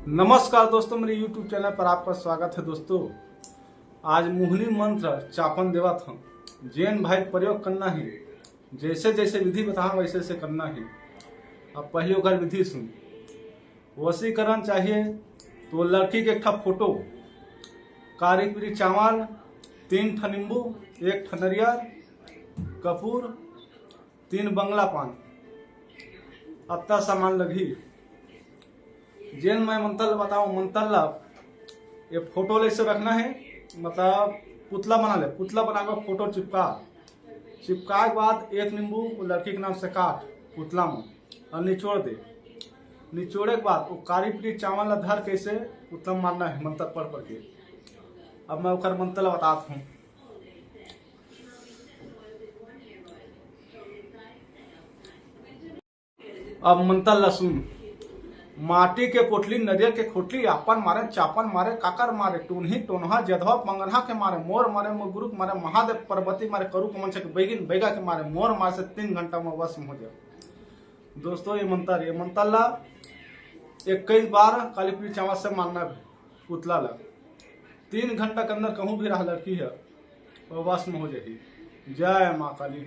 नमस्कार दोस्तों, मेरे YouTube चैनल पर आपका स्वागत है। दोस्तों, आज मोहिनी मंत्र चापन देवा था। जैन भाई प्रयोग करना है, जैसे जैसे विधि बताऊं वैसे वैसे करना है। अब पहले ओकर विधि सुन। वशीकरण चाहिए तो लड़की के एक ठा फोटो, कारी पीरी चावल, 3 ठा नींबू, 1 ठा नरियर, कपूर, 3 बंगला पान, अत्ता सामान लगी। जैन मैं मंत्र बताऊं। मंत्र ला ये फोटो ले से रखना है, मतलब पुतला बना ले। पुतला बनाकर फोटो चिपका के बाद 1 नींबू लड़की के नाम से काट पुतला में और निचोड़ दे। निचोड़े के बाद वो कारी पीरी चावल धर कैसे पुतला मारना है मंत्र पढ़ के। अब मैं ओकर मंत्र बताता हूँ। अब मंत्र ला सुन। माटी के पोटली नरियल के खोटली, आपन मारे चापन मारे काकर मारे, टूनही टोनहा जधवा पंगनहा के मारे, मोर मारे मुगुरुक मारे, महादेव पर्वती मारे, करू के मनसे के बैगिन बैगा के मारे, मोर मारे से 3 घंटा में वश हो जाए। दोस्तों, ये मंत्र ला 21 बार काली पीरी चावल से मारना है पुतला ला। 3 घंटा के अंदर कहूँ भी रहा लड़की है वश में हो जाएगी। जय माँ काली।